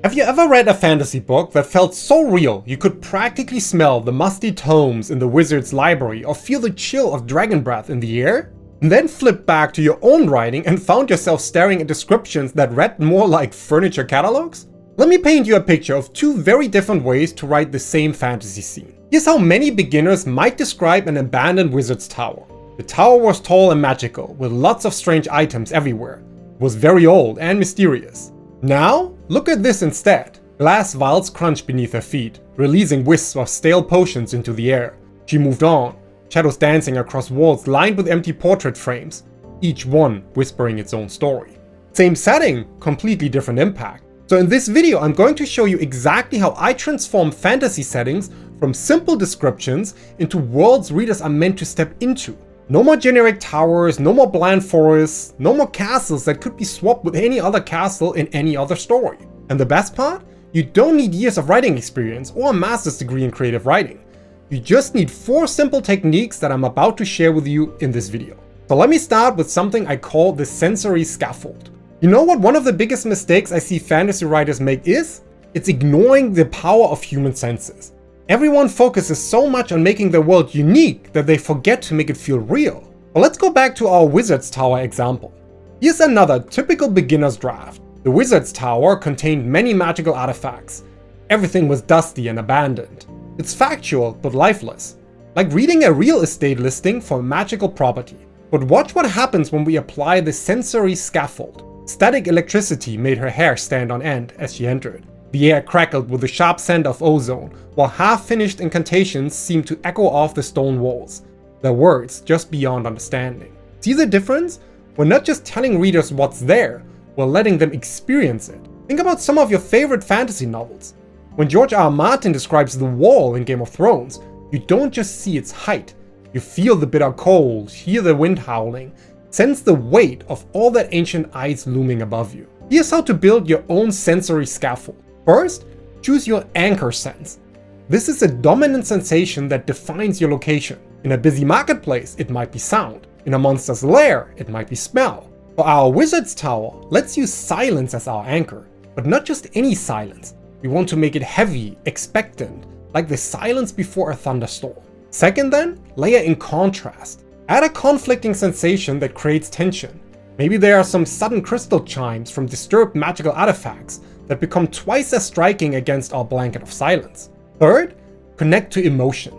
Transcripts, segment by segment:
Have you ever read a fantasy book that felt so real you could practically smell the musty tomes in the wizard's library or feel the chill of dragon breath in the air? And then flip back to your own writing and found yourself staring at descriptions that read more like furniture catalogs? Let me paint you a picture of two very different ways to write the same fantasy scene. Here's how many beginners might describe an abandoned wizard's tower. The tower was tall and magical, with lots of strange items everywhere. It was very old and mysterious. Now, look at this instead. Glass vials crunched beneath her feet, releasing wisps of stale potions into the air. She moved on, shadows dancing across walls lined with empty portrait frames, each one whispering its own story. Same setting, completely different impact. So in this video, I'm going to show you exactly how I transform fantasy settings from simple descriptions into worlds readers are meant to step into. No more generic towers, no more bland forests, no more castles that could be swapped with any other castle in any other story. And the best part? You don't need years of writing experience or a master's degree in creative writing. You just need 4 simple techniques that I'm about to share with you in this video. So let me start with something I call the sensory scaffold. You know what one of the biggest mistakes I see fantasy writers make is? It's ignoring the power of human senses. Everyone focuses so much on making their world unique that they forget to make it feel real. But let's go back to our Wizard's Tower example. Here's another typical beginner's draft. The Wizard's Tower contained many magical artifacts. Everything was dusty and abandoned. It's factual but lifeless, like reading a real estate listing for a magical property. But watch what happens when we apply the sensory scaffold. Static electricity made her hair stand on end as she entered. The air crackled with the sharp scent of ozone, while half-finished incantations seemed to echo off the stone walls, their words just beyond understanding. See the difference? We're not just telling readers what's there, we're letting them experience it. Think about some of your favorite fantasy novels. When George R. R. Martin describes the wall in Game of Thrones, you don't just see its height, you feel the bitter cold, hear the wind howling, sense the weight of all that ancient ice looming above you. Here's how to build your own sensory scaffold. First, choose your anchor sense. This is a dominant sensation that defines your location. In a busy marketplace, it might be sound. In a monster's lair, it might be smell. For our Wizard's Tower, let's use silence as our anchor, but not just any silence. We want to make it heavy, expectant, like the silence before a thunderstorm. Second then, layer in contrast. Add a conflicting sensation that creates tension. Maybe there are some sudden crystal chimes from disturbed magical artifacts that become twice as striking against our blanket of silence. Third, connect to emotion.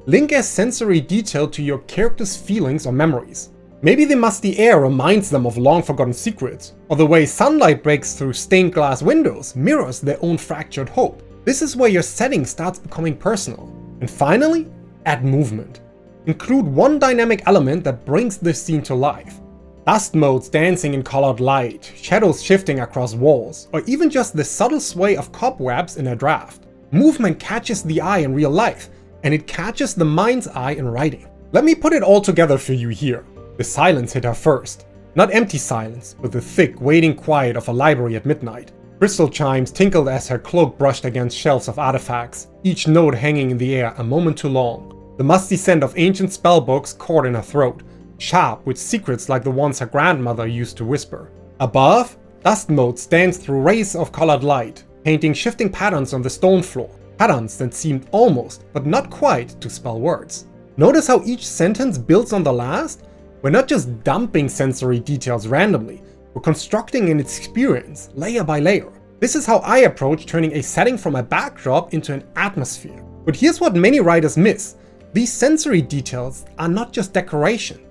Link a sensory detail to your character's feelings or memories. Maybe the musty air reminds them of long-forgotten secrets, or the way sunlight breaks through stained glass windows mirrors their own fractured hope. This is where your setting starts becoming personal. And finally, add movement. Include one dynamic element that brings the scene to life. Dust motes dancing in colored light, shadows shifting across walls, or even just the subtle sway of cobwebs in a draft. Movement catches the eye in real life, and it catches the mind's eye in writing. Let me put it all together for you here. The silence hit her first. Not empty silence, but the thick, waiting quiet of a library at midnight. Crystal chimes tinkled as her cloak brushed against shelves of artifacts, each note hanging in the air a moment too long. The musty scent of ancient spellbooks caught in her throat, sharp with secrets like the ones her grandmother used to whisper. Above, dust motes danced through rays of colored light, painting shifting patterns on the stone floor, patterns that seemed almost, but not quite, to spell words. Notice how each sentence builds on the last? We're not just dumping sensory details randomly, we're constructing an experience, layer by layer. This is how I approach turning a setting from a backdrop into an atmosphere. But here's what many writers miss. These sensory details are not just decoration.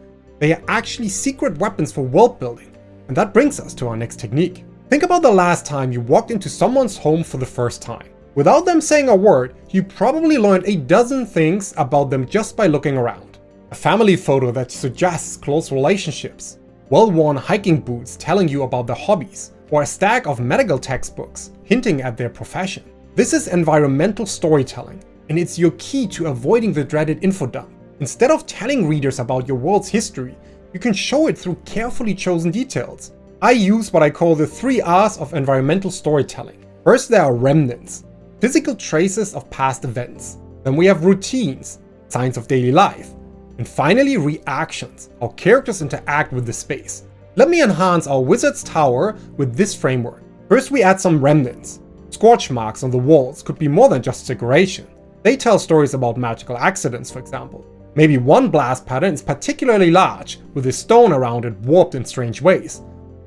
They are actually secret weapons for world building. And that brings us to our next technique. Think about the last time you walked into someone's home for the first time. Without them saying a word, you probably learned a dozen things about them just by looking around. A family photo that suggests close relationships, well-worn hiking boots telling you about their hobbies, or a stack of medical textbooks hinting at their profession. This is environmental storytelling, and it's your key to avoiding the dreaded info dump. Instead of telling readers about your world's history, you can show it through carefully chosen details. I use what I call the 3 R's of environmental storytelling. First, there are remnants, physical traces of past events. Then we have routines, signs of daily life. And finally, reactions, how characters interact with the space. Let me enhance our Wizard's Tower with this framework. First, we add some remnants. Scorch marks on the walls could be more than just decoration. They tell stories about magical accidents, for example. Maybe one blast pattern is particularly large, with the stone around it warped in strange ways.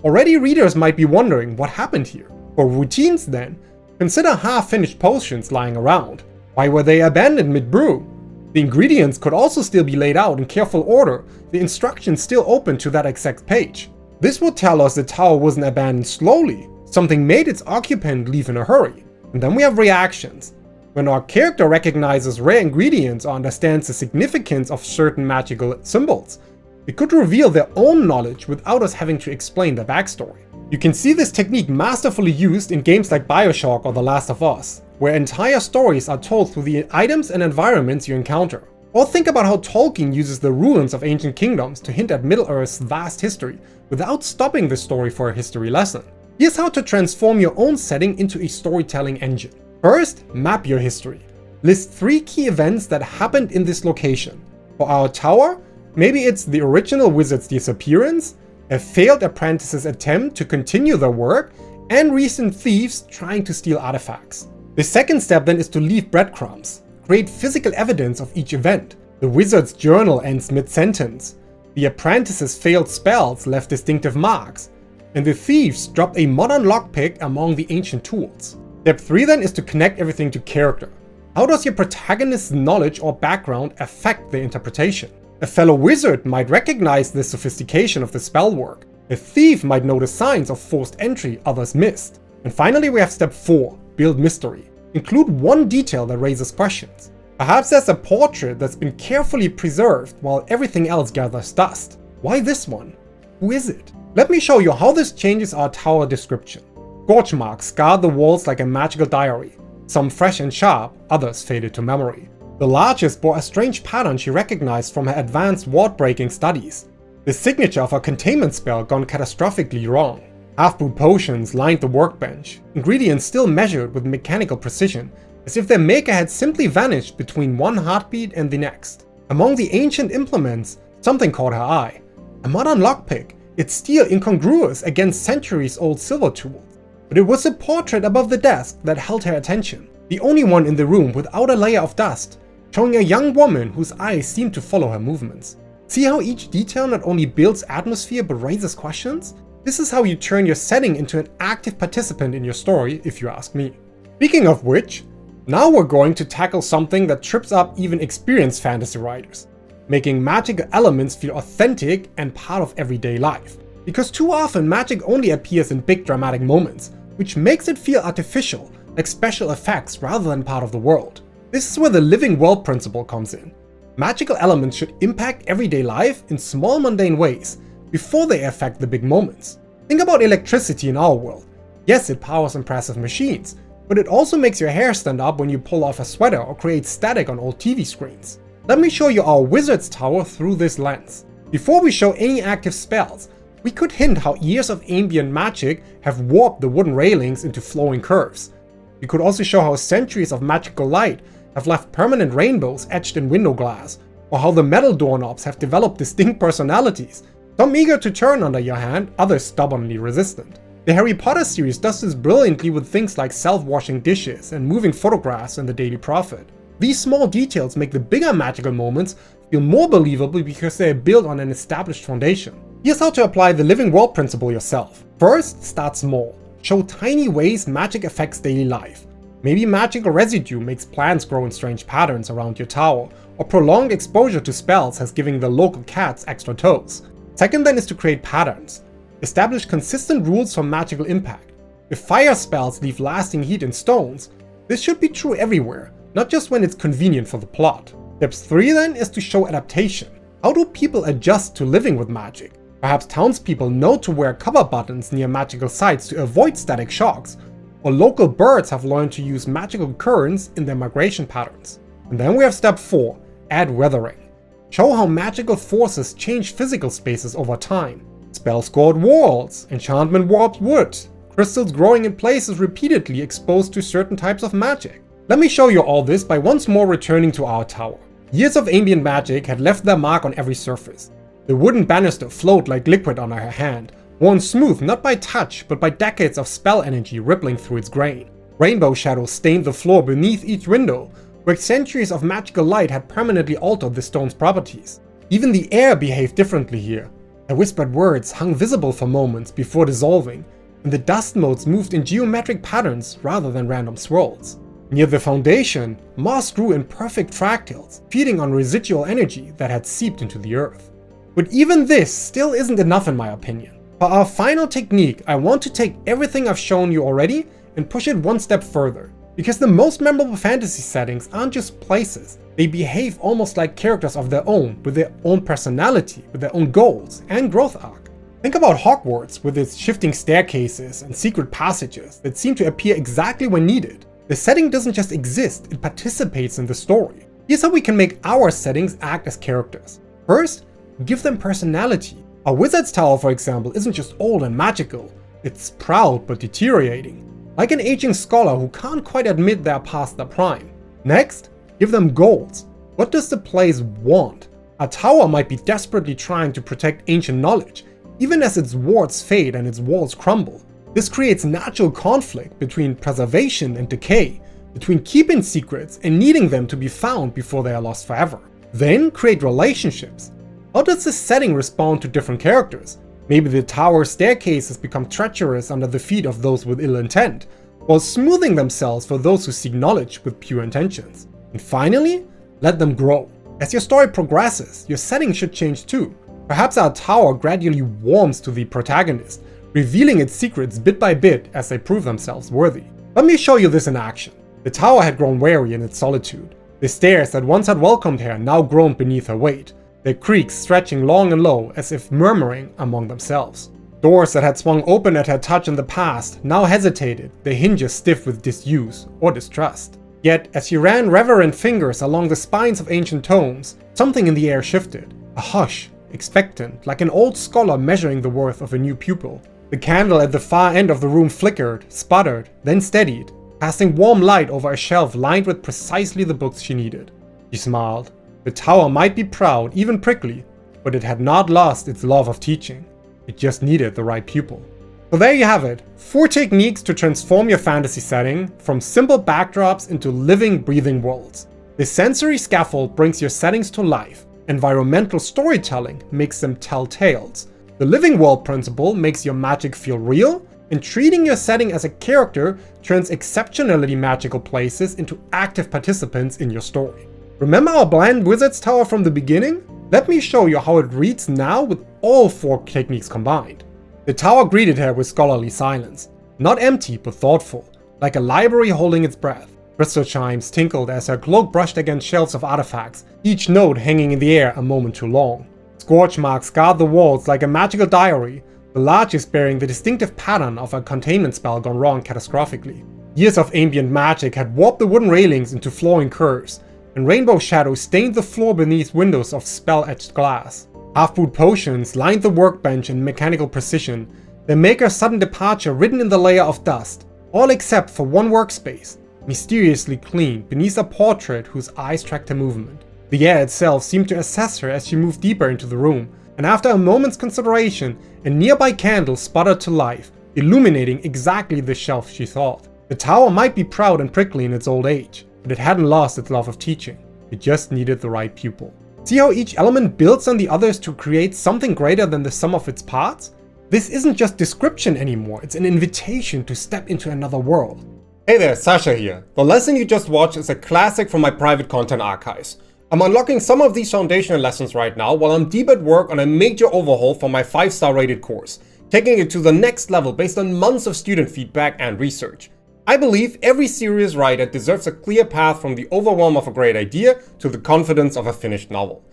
Already readers might be wondering what happened here. For routines then, consider half-finished potions lying around. Why were they abandoned mid-brew? The ingredients could also still be laid out in careful order, the instructions still open to that exact page. This would tell us the tower wasn't abandoned slowly, something made its occupant leave in a hurry. And then we have reactions. When our character recognizes rare ingredients or understands the significance of certain magical symbols, it could reveal their own knowledge without us having to explain their backstory. You can see this technique masterfully used in games like BioShock or The Last of Us, where entire stories are told through the items and environments you encounter. Or think about how Tolkien uses the ruins of ancient kingdoms to hint at Middle-earth's vast history without stopping the story for a history lesson. Here's how to transform your own setting into a storytelling engine. First, map your history. List 3 key events that happened in this location. For our tower, maybe it's the original wizard's disappearance, a failed apprentice's attempt to continue their work, and recent thieves trying to steal artifacts. The second step then is to leave breadcrumbs. Create physical evidence of each event. The wizard's journal ends mid-sentence. The apprentice's failed spells left distinctive marks. And the thieves dropped a modern lockpick among the ancient tools. Step 3 then is to connect everything to character. How does your protagonist's knowledge or background affect their interpretation? A fellow wizard might recognize the sophistication of the spell work. A thief might notice signs of forced entry others missed. And finally we have step 4, build mystery. Include one detail that raises questions. Perhaps there's a portrait that's been carefully preserved while everything else gathers dust. Why this one? Who is it? Let me show you how this changes our tower description. Scorch marks scarred the walls like a magical diary. Some fresh and sharp, others faded to memory. The largest bore a strange pattern she recognized from her advanced ward-breaking studies. The signature of a containment spell gone catastrophically wrong. Half-brewed potions lined the workbench, ingredients still measured with mechanical precision, as if their maker had simply vanished between one heartbeat and the next. Among the ancient implements, something caught her eye. A modern lockpick, its steel incongruous against centuries-old silver tools. But it was a portrait above the desk that held her attention, the only one in the room without a layer of dust, showing a young woman whose eyes seemed to follow her movements. See how each detail not only builds atmosphere but raises questions? This is how you turn your setting into an active participant in your story, if you ask me. Speaking of which, now we're going to tackle something that trips up even experienced fantasy writers, making magical elements feel authentic and part of everyday life. Because too often magic only appears in big dramatic moments, which makes it feel artificial, like special effects rather than part of the world. This is where the living world principle comes in. Magical elements should impact everyday life in small mundane ways, before they affect the big moments. Think about electricity in our world. Yes, it powers impressive machines, but it also makes your hair stand up when you pull off a sweater or creates static on old TV screens. Let me show you our wizard's tower through this lens. Before we show any active spells, we could hint how years of ambient magic have warped the wooden railings into flowing curves. We could also show how centuries of magical light have left permanent rainbows etched in window glass, or how the metal doorknobs have developed distinct personalities, some eager to turn under your hand, others stubbornly resistant. The Harry Potter series does this brilliantly with things like self-washing dishes and moving photographs in the Daily Prophet. These small details make the bigger magical moments feel more believable because they are built on an established foundation. Here's how to apply the living world principle yourself. First, start small. Show tiny ways magic affects daily life. Maybe magical residue makes plants grow in strange patterns around your tower, or prolonged exposure to spells has given the local cats extra toes. Second then is to create patterns. Establish consistent rules for magical impact. If fire spells leave lasting heat in stones, this should be true everywhere, not just when it's convenient for the plot. Step 3 then is to show adaptation. How do people adjust to living with magic? Perhaps townspeople know to wear cover buttons near magical sites to avoid static shocks, or local birds have learned to use magical currents in their migration patterns. And then we have step 4, add weathering. Show how magical forces change physical spaces over time. Spell-scored walls, enchantment warped wood, crystals growing in places repeatedly exposed to certain types of magic. Let me show you all this by once more returning to our tower. Years of ambient magic had left their mark on every surface. The wooden banister flowed like liquid on her hand, worn smooth not by touch but by decades of spell energy rippling through its grain. Rainbow shadows stained the floor beneath each window, where centuries of magical light had permanently altered the stone's properties. Even the air behaved differently here. The whispered words hung visible for moments before dissolving, and the dust motes moved in geometric patterns rather than random swirls. Near the foundation, moss grew in perfect fractals, feeding on residual energy that had seeped into the earth. But even this still isn't enough in my opinion. For our final technique, I want to take everything I've shown you already and push it one step further. Because the most memorable fantasy settings aren't just places, they behave almost like characters of their own, with their own personality, with their own goals and growth arc. Think about Hogwarts with its shifting staircases and secret passages that seem to appear exactly when needed. The setting doesn't just exist, it participates in the story. Here's how we can make our settings act as characters. First, give them personality. A wizard's tower, for example, isn't just old and magical, it's proud but deteriorating. Like an aging scholar who can't quite admit they're past their prime. Next, give them goals. What does the place want? A tower might be desperately trying to protect ancient knowledge, even as its wards fade and its walls crumble. This creates natural conflict between preservation and decay, between keeping secrets and needing them to be found before they are lost forever. Then create relationships. How does this setting respond to different characters? Maybe the tower's staircases become treacherous under the feet of those with ill intent, while smoothing themselves for those who seek knowledge with pure intentions. And finally, let them grow. As your story progresses, your setting should change too. Perhaps our tower gradually warms to the protagonist, revealing its secrets bit by bit as they prove themselves worthy. Let me show you this in action. The tower had grown weary in its solitude. The stairs that once had welcomed her now groaned beneath her weight, their creaks stretching long and low as if murmuring among themselves. Doors that had swung open at her touch in the past now hesitated, their hinges stiff with disuse or distrust. Yet, as she ran reverent fingers along the spines of ancient tomes, something in the air shifted. A hush, expectant, like an old scholar measuring the worth of a new pupil. The candle at the far end of the room flickered, sputtered, then steadied, casting warm light over a shelf lined with precisely the books she needed. She smiled. The tower might be proud, even prickly, but it had not lost its love of teaching. It just needed the right pupil. So there you have it, 4 techniques to transform your fantasy setting from simple backdrops into living, breathing worlds. The sensory scaffold brings your settings to life. Environmental storytelling makes them tell tales. The living world principle makes your magic feel real, and treating your setting as a character turns exceptionally magical places into active participants in your story. Remember our bland wizard's tower from the beginning? Let me show you how it reads now with all 4 techniques combined. The tower greeted her with scholarly silence. Not empty, but thoughtful, like a library holding its breath. Crystal chimes tinkled as her cloak brushed against shelves of artifacts, each note hanging in the air a moment too long. Scorch marks scarred the walls like a magical diary, the largest bearing the distinctive pattern of a containment spell gone wrong catastrophically. Years of ambient magic had warped the wooden railings into flowing curves, and rainbow shadows stained the floor beneath windows of spell-etched glass. Half-brewed potions lined the workbench in mechanical precision, their maker's sudden departure written in the layer of dust, all except for one workspace, mysteriously clean beneath a portrait whose eyes tracked her movement. The air itself seemed to assess her as she moved deeper into the room, and after a moment's consideration, a nearby candle sputtered to life, illuminating exactly the shelf she thought. The tower might be proud and prickly in its old age, but it hadn't lost its love of teaching. It just needed the right pupil. See how each element builds on the others to create something greater than the sum of its parts? This isn't just description anymore, it's an invitation to step into another world. Hey there, Sasha here. The lesson you just watched is a classic from my private content archives. I'm unlocking some of these foundational lessons right now while I'm deep at work on a major overhaul for my 5-star rated course, taking it to the next level based on months of student feedback and research. I believe every serious writer deserves a clear path from the overwhelm of a great idea to the confidence of a finished novel.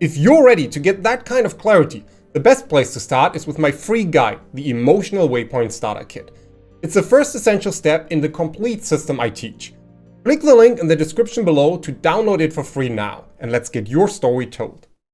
If you're ready to get that kind of clarity, the best place to start is with my free guide, the Emotional Waypoint Starter Kit. It's the first essential step in the complete system I teach. Click the link in the description below to download it for free now, and let's get your story told.